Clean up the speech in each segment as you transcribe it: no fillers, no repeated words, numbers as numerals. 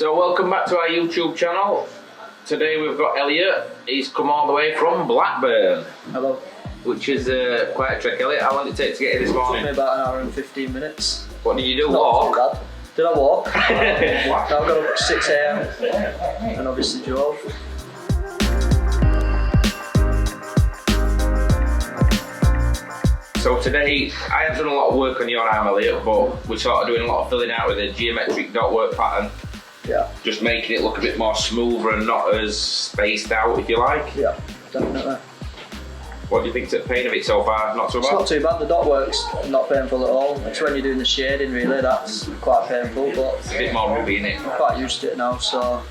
So welcome back to our YouTube channel. Today we've got Elliot. He's come all the way from Blackburn. Hello. Which is quite a trek. Elliot, how long did it take to get here this morning? It took me about an hour and 15 minutes. What did you do? Not Walk? too bad. Did I walk? I got up at 6 AM and obviously drove. So today, I have done a lot of work on your arm, Elliot, but we're sort of doing a lot of filling out with a geometric dotwork pattern. Yeah. Just making it look a bit more smoother and not as spaced out, if you like. Yeah, definitely. What do you think's the pain of it so far? Not so bad? It's not too bad. The dotwork's not painful at all. It's when you're doing the shading, really, that's quite painful. But It's a bit more ruby, innit? I'm quite used to it now, so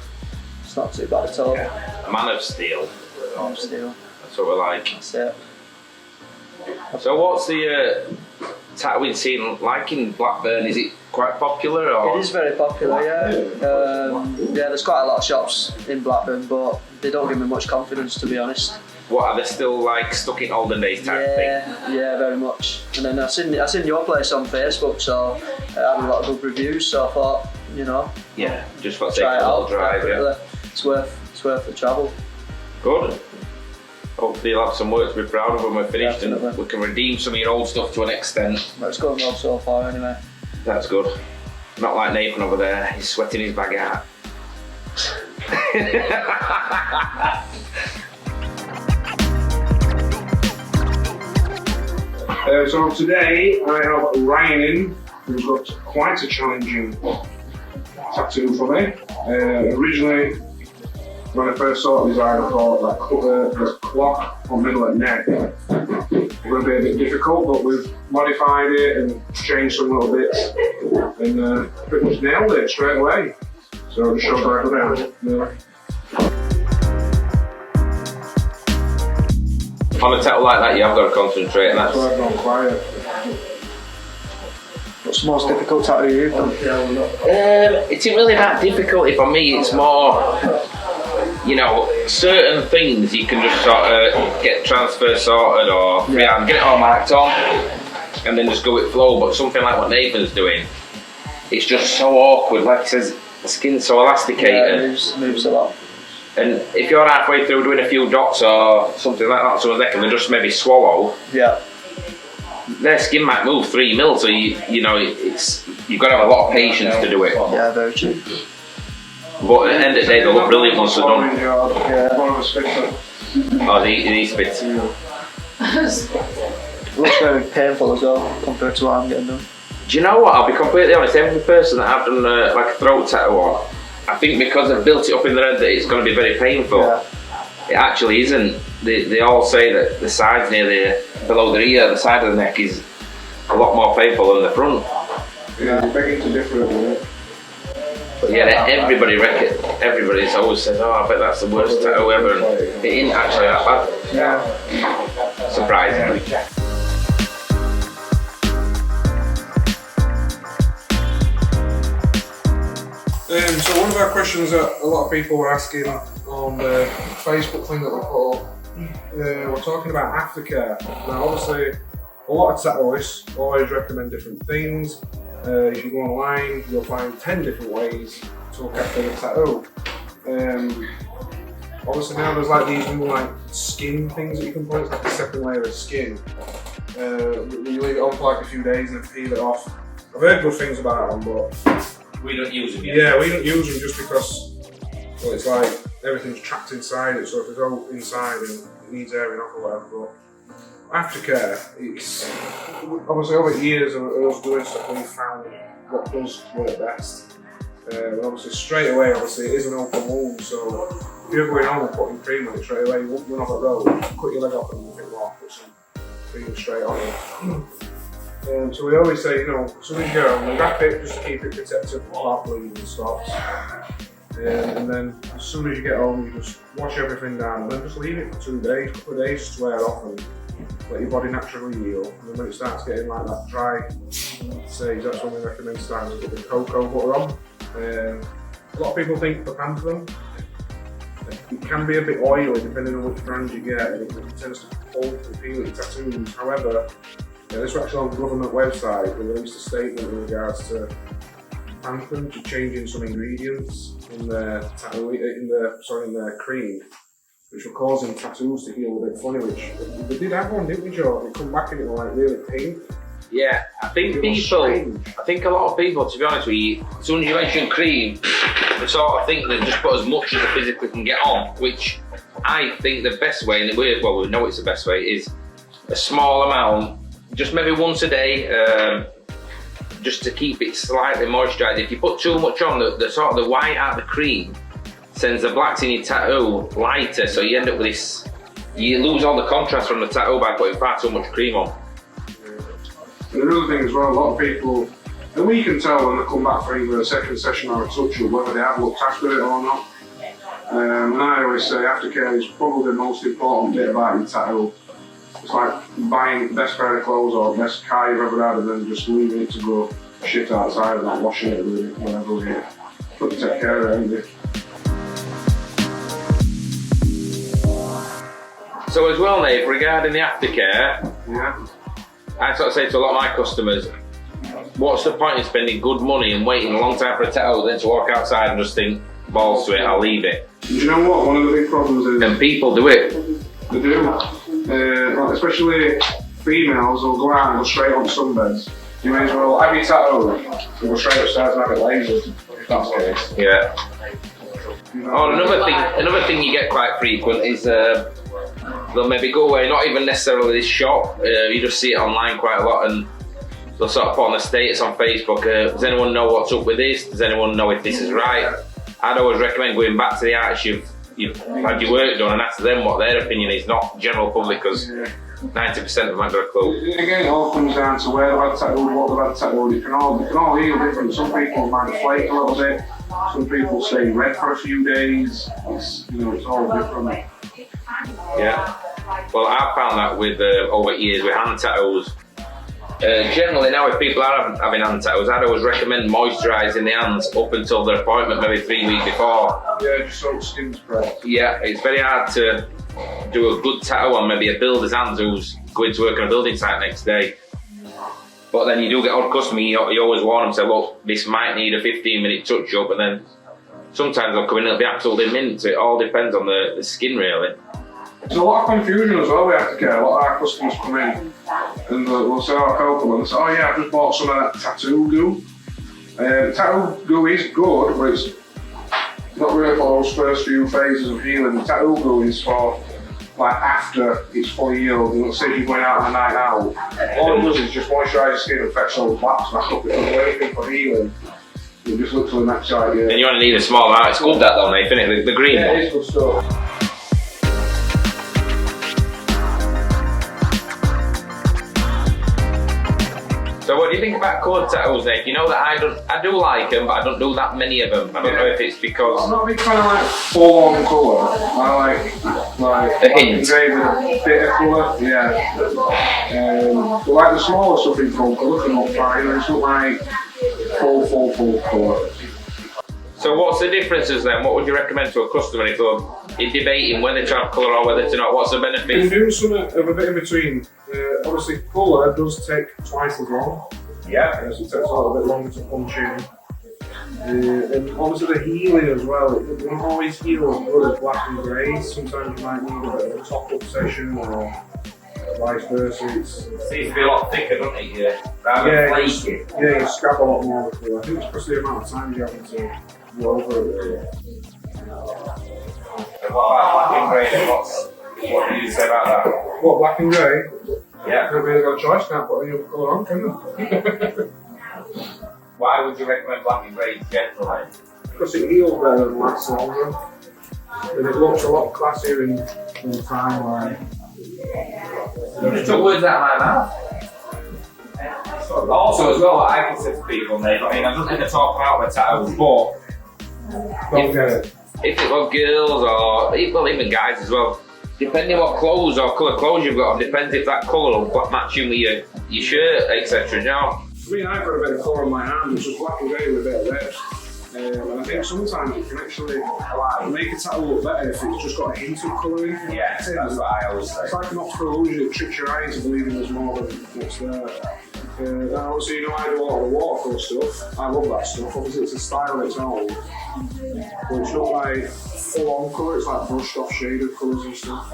it's not too bad at all. A man of steel. I'm still. That's what we like. That's it. So what's the tattooing scene like in Blackburn? Is it quite popular? Or? It is very popular, yeah. Yeah, there's quite a lot of shops in Blackburn, but they don't give me much confidence, to be honest. What, are they still like stuck in olden days type thing? Yeah, very much. And then I seen your place on Facebook, so it had a lot of good reviews. So I thought, you know, Yeah, just for the sake try of it a little out. drive. Yeah. It's worth the travel. Good. Hopefully you'll have some work to be proud of when we're finished. Definitely. And we can redeem some of your old stuff to an extent. But it's going well so far, anyway. That's good. Not like Nathan over there, he's sweating his bag out. So today I have Ryan in, who's got quite a challenging tattoo for me. Originally, when I first saw it design, I thought that the clock on middle and neck would be a bit difficult, but we've modified it and changed some little bits and pretty much nailed it straight away. So I'll just show right around. Yeah. On a tattoo like that, you have got to concentrate, and that's. So I've gone quiet. What's the most difficult tattoo you've done? It's not really that difficult. For me, it's more, you know, certain things you can just sort of get transfer sorted or freehand, get it all marked on, and then just go with flow. But something like what Nathan's doing, it's just so awkward. Like he says, the skin's so elasticated. Yeah, it moves a lot. And if you're halfway through doing a few dots or something like that, so they can just maybe swallow. Yeah. Their skin might move 3 mil, so you know you've got to have a lot of patience to do it. Yeah, very true. But at the end of the day, they look brilliant once they're done. Yeah, one of us fixed it. Oh, these bits. It looks very painful as well compared to what I'm getting done. Do you know what? I'll be completely honest. Every person that I've done like a throat tattoo on, I think because I've built it up in their head that it's going to be very painful. Yeah. It actually isn't. They all say that the sides below the ear, the side of the neck is a lot more painful than the front. Yeah, you're begging to differ, isn't it? But yeah, everybody's always says, oh, I bet that's the worst tattoo ever. And it isn't actually that bad. Yeah. Surprisingly. So one of our questions that a lot of people were asking on the Facebook thing that we put up, we're talking about aftercare. Now obviously, a lot of tattooists always recommend different things. If you go online, you'll find 10 different ways to look after the tattoo. Obviously now there's like these new like skin things that you can put, it's like a second layer of skin. You leave it on for like a few days and then peel it off. I've heard good things about them, but We don't use them yet. yeah, we don't use them just because, well, it's like everything's trapped inside it, so if it's all inside and it needs airing off or whatever. But aftercare, it's obviously over years of us doing stuff, we found what does work best. And obviously straight away, obviously it is an open wound, so if you're going home and putting cream on it straight away, you won't run off the road, cut your leg off and you think, well, put some cream straight on it. So we always say, you know, as soon as you go, we wrap it just to keep it protected from heart bleeding and stops. And then as soon as you get home, you just wash everything down and then just leave it for 2 days, a couple of days just to wear off and let your body naturally heal. And then when it starts getting like that dry stage, that's when we recommend starting to put the cocoa butter on. A lot of people think for panther, it can be a bit oily depending on which brand you get, and it tends to pull and peel your tattoos. However, this was actually on the government website. They released a statement in regards to anthem to changing some ingredients in their cream, which were causing tattoos to heal a bit funny. Which we did have one, didn't we, Joe? They come back and it was like really pink. Yeah, I think a lot of people, to be honest with you, as soon as you mention cream, they sort of think they just put as much as they physically can get on, which I think the best way, and we know it's the best way, is a small amount, just maybe once a day, just to keep it slightly moisturised. If you put too much on, the sort of the white out of the cream sends the blacks in your tattoo lighter, so you end up with this, you lose all the contrast from the tattoo by putting far too much cream on. And another thing as well, a lot of people, and we can tell when they come back for either a second session or a touch-up whether they have looked after it or not. And I always say aftercare is probably the most important bit about your tattoo. It's like buying the best pair of clothes or the best car you've ever had and then just leaving it to go shit outside and not washing it really, whatever we get. Got to take care of it, haven't you? So as well, Nate, regarding the aftercare, Yeah. I sort of say to a lot of my customers, what's the point in spending good money and waiting a long time for a tattoo than to walk outside and just think, balls to it, I'll leave it. Do you know what? One of the big problems is... And people do it. They do. Especially females will go out and go straight on sunbeds. You may as well have your tattoo and go straight upstairs and have it lasered, if that's the case. Yeah. Oh, another thing you get quite frequent is they'll maybe go away, not even necessarily this shop, you just see it online quite a lot, and they'll sort of put on a status on Facebook, does anyone know what's up with this? Does anyone know if this is right? I'd always recommend going back to the artist you've had your work done and ask them what their opinion is, not general public, because 90% of them haven't got a clue. Again, it all comes down to where they've had tattooed, what they've had tattooed. They can all heal different. Some people might flake a little bit, some people stay red for a few days. It's all different. Yeah. Well, I've found that with over years with hand tattoos. Generally now, if people are having hand tattoos, I'd always recommend moisturising the hands up until their appointment, maybe 3 weeks before. Yeah, just so skin spread. Yeah, it's very hard to do a good tattoo on maybe a builder's hands who's going to work on a building site next day. But then you do get odd customer, you always warn them, say, look, this might need a 15-minute touch-up, and then sometimes they'll come in and it'll be absolutely mint, so it all depends on the skin really. There's a lot of confusion as well with aftercare. A lot of our customers come in and they'll say, oh, Coco, and they say, oh yeah, I've just bought some of that tattoo goo. Tattoo goo is good, but it's not really for those first few phases of healing. The tattoo goo is for like after it's fully healed. And let's say you're going out on a night out, all it does is just moisturise your skin and fetch those blacks back up. It doesn't do anything for healing. It just looks like that side, yeah. And you only need a small amount. It's good that though, Nathan, isn't it? The green one. Yeah, it is good stuff. So what do you think about coloured tattoos, Nate? You know that I do like them, but I don't do that many of them. I don't know if it's because... I'm not a big fan of like full-on colour. I like the hint. Grey with a bit of colour, yeah. But like the smaller stuff in full colour can look fine. It's not like full colour. So what's the differences then? What would you recommend to a customer if they're debating whether to have colour or whether to not? What's the benefit? You can do something of a bit in between. Obviously colour does take twice as long. Yeah. So it takes a little bit longer to punch in. And obviously the healing as well. It doesn't always heal as good as black and grey. Sometimes you might need a bit of a top-up session or vice versa. It seems to be a lot thicker, doesn't it? Yeah. Rather than flaky. Yeah, you scrap a lot more with colour. I think it's because the amount of time you have to go over it. And what about black and grey? What do you say about that? What, black and grey? Yeah. Can't really got a choice, can't put any other colour on, can you? Why would you recommend black and grey generally? Because it heals better and lasts longer. And it looks a lot classier in the timeline. You just took words out of my mouth. Also, as well, what I can say to people, Nate, I mean, I'm not going to talk about my tattoos, but Don't get it. if it were girls or even guys as well, depending what clothes or colour clothes you've got on, depends if that colour will match in with your shirt, etc. You know? I mean, I've got a bit of colour on my hand, which is black and grey with a bit of red. And I think sometimes it can actually make a tattoo look better if it's just got a hint of colour in. Yeah, that's what I always say. It's like an optical illusion, it tricks your eyes believing there's more than what's there. Now, so you know, I do a lot of the watercolour stuff. I love that stuff. Obviously, it's a style of its own, but it's not like full-on colour. It's like brushed off shaded colours and stuff.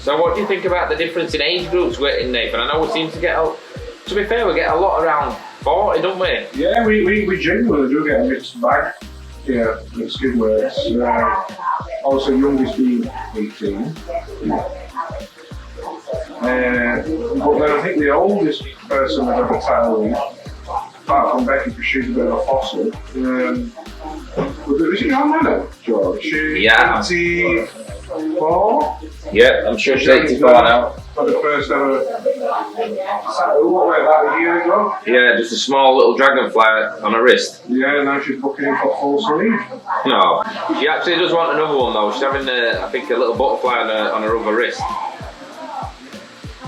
So what do you think about the difference in age groups we're in, Nathan? I know we seem to get, to be fair, we get a lot around 40, don't we? Yeah, we genuinely do get a mixed bag here at Skinworkx. Also, youngest being 18. But then I think the oldest person I've ever tell, apart from Becky, because she's a bit of a fossil, is she on now, George? Yeah. 24? Yeah, I'm sure she's 84 now. For the first ever tattoo, what was that, a year ago? Yeah, just a small little dragonfly on her wrist. Yeah, now she's booking in for full sleeve. No, she actually does want another one though. She's having, I think, a little butterfly on her other wrist.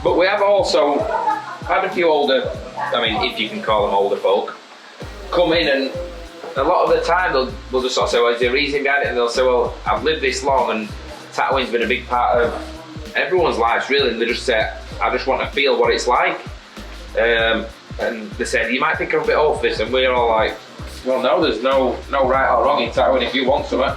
But we have also had a few older, I mean, if you can call them older folk, come in, and a lot of the time they'll just sort of say, well, is there a reason behind it? And they'll say, well, I've lived this long and tattooing's been a big part of everyone's lives, really. And they just say, I just want to feel what it's like. And they said, you might think I'm a bit old for this, and we're all like, well, no, there's no right or wrong in tattooing if you want something.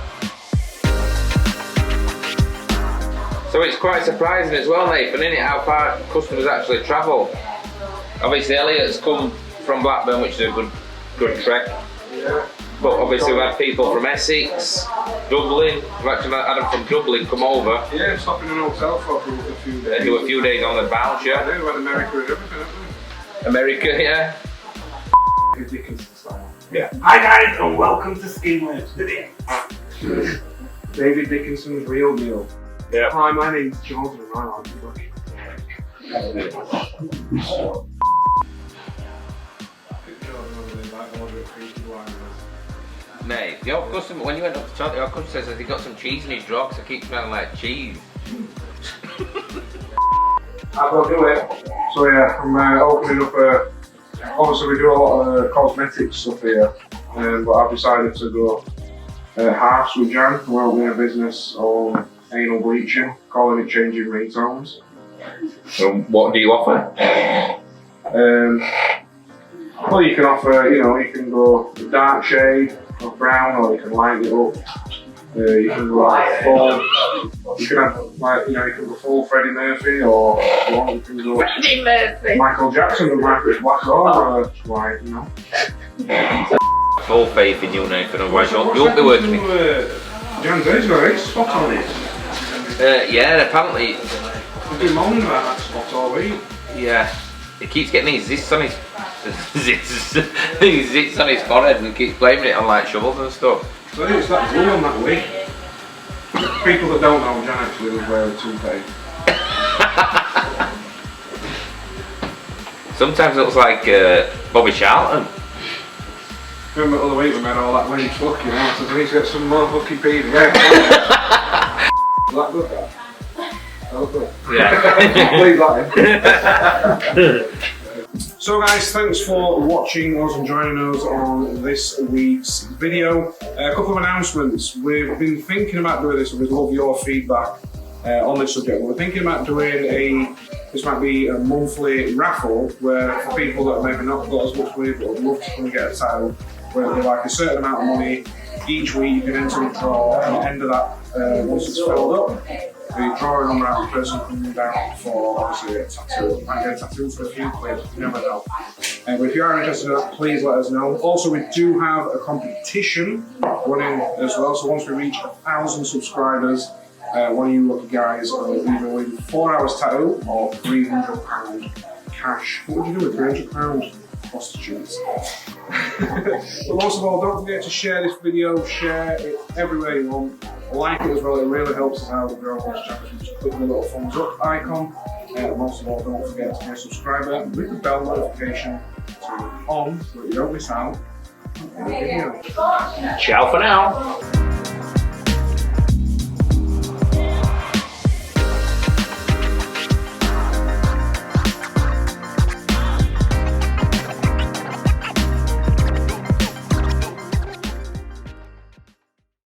So it's quite surprising as well, Nathan, isn't it, how far customers actually travel. Obviously, Elliot's come from Blackburn, which is a good trek. Yeah. But obviously we've had people from Essex, Dublin. We've actually had them from Dublin come over. Yeah, stopping in an hotel for a few days. They do a few days on the bounce, yeah. Yeah, we've had America and everything, haven't we? America, yeah. Dickinson style. Yeah. Hi guys, and welcome to Skinworkx video. David Dickinson's real deal. Yeah. Hi, my name's Jordan and I like English. Mate, your customer, when you went up to talk, your customer says he got some cheese in his drawer because I keep smelling like cheese. I will do it. So yeah, I'm opening up obviously we do a lot of cosmetic stuff here, but I've decided to go halves with Jan. We're opening a business on anal bleaching, calling it changing ringtones. So what do you offer? Well, you can offer, you can go dark shade or brown, or you can light it up. You can go like full. You can have you can go full Freddie Murphy, or if you want, you can go Freddie Murphy. Michael Jackson and Michael Black or white, Full faith in you, Nathan, otherwise you won't be working. Jan's age got a spot on it. Yeah, apparently. I've been moaning about that spot all week. Yeah, he keeps getting these zits on his zits on his forehead and keeps blaming it on like shovels and stuff. So it's that glue on that wig. People that don't know, Jan actually was wearing a toupee. Sometimes it looks like Bobby Charlton. Remember the other week we made all that wig fuck, so we need to get some more fucking peas. Yeah. Is that good, that? That look good. Yeah. Leave that in. So guys, thanks for watching us and joining us on this week's video. A couple of announcements. We've been thinking about doing this and we'd love your feedback on this subject. We're thinking about doing this might be a monthly raffle where for people that maybe not got as much money but would love to come and get a title, where it'll be like a certain amount of money each week. You can enter a draw, and at the end of that, once it's filled up, the drawing number out the person coming down for obviously a tattoo. You might get a tattoo for a few quid, you never know. But if you are interested in that, please let us know. Also, we do have a competition running as well. So once we reach 1,000 subscribers, one of you lucky guys will either win 4 hours tattoo or £300 cash. What would you do with £300? Prostitutes. But most of all, don't forget to share this video, share it everywhere you want. Like it as well, it really helps us out to grow this channel. Just click the little thumbs up icon. Most of all, don't forget to be a subscriber with the bell notification on so that you don't miss out on any video. Ciao for now.